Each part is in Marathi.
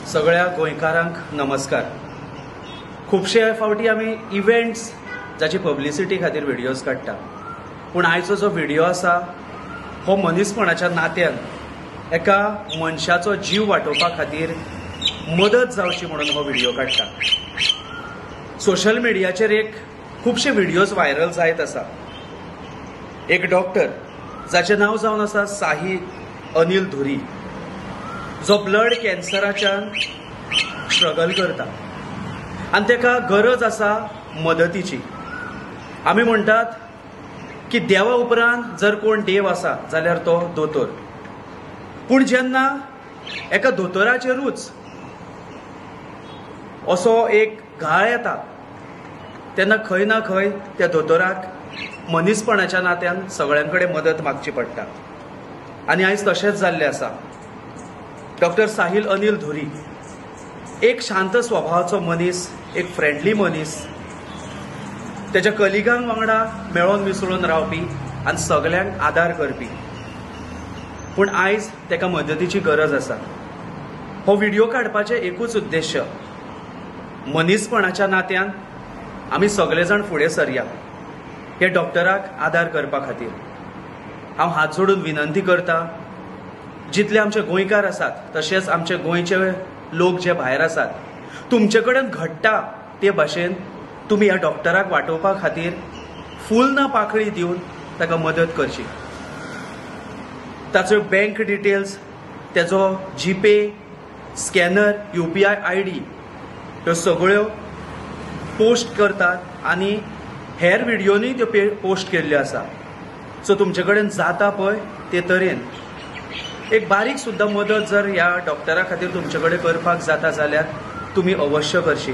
सगळ्या गोंयकारांक नमस्कार। खूबशे फावटी आमी इव्हेंट्स जाची पब्लिसिटी खातीर व्हिडिओज काडटा, पूण आयचो जो व्हिडिओ आसा हो मनीसपणाच्या नात्यान एका मनशाचो जीव वाटोवपा खातीर मदत जावची म्हणून हो व्हिडिओ काडटा। सोशल मिडियाचेर खूबशे व्हिडिओज व्हायरल जायत आसा। एक डॉक्टर जाचें नांव जावन आसा साहिल अनिल धुरी, जो ब्लड कॅन्सराच्यान स्ट्रगल करता आनी तेका गरज आसा मदतीची। आमी म्हणटात की देवा उपरांत जर कोण देव आसा जाल्यार तो दोतोर, पूण जेन्ना एका दोतोराचेरूच असो एक घाळ येता तेन्ना खंय ना खंय त्या दोतोराक मनीसपणाच्या नात्यान सगळ्यांकडे मदत मागची पडटा। आनी आयज तशेंच जाल्लें आसा। डॉक्टर साहिल अनिल धुरी एक शांत स्वभावाचो मनीस, एक फ्रेंडली मनीस, त्याच्या कलिगांक वांगडा मेळोन मिसळून रावपी आनी सगळ्यांक आदार करपी, पूण आयज तेका मदतीची गरज आसा। हो व्हिडिओ काडपाचें एकूच उद्देश्य, मनीसपणाच्या नात्यान आमी सगळे जाण फुडें सरया हे डॉक्टराक आदार करपा खातीर। हांव हात जोडून विनंती करता, जितले आमचे गोंयकार आसात तशेंच आमचे गोंयचे लोक जे भायर आसात, तुमचे कडेन घडटा ते भाशेन तुमी ह्या डॉक्टराक वाटोवपा खातीर फूल ना पाकळी दिवन ताका मदत करची। ताचो बँक डिटेल्स, तेजो जीपे, स्कॅनर, UPI ID ह्यो सगळ्यो पोस्ट करतात आनी हेर व्हिडिओनी त्यो पोस्ट केल्ल्यो आसा। सो तुमचे कडेन जाता पळय ते तरेन एक बारीक सुद्दां मदत जर ह्या डॉक्टरा खातीर तुमचे कडेन करपाक जाता जाल्यार तुमी अवश्य करची।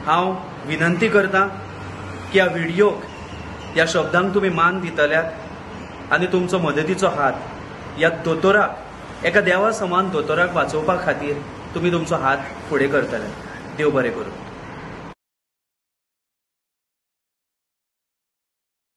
हांव विनंती करता की ह्या व्हिडिओक, ह्या शब्दांक तुमी मान दितल्यात आनी तुमचो मदतीचो हात ह्या दोतोराक, एका देवा समान दोतोराक वाचोवपा खातीर तुमी तुमचो हात फुडें करतले। देव बरें करूं।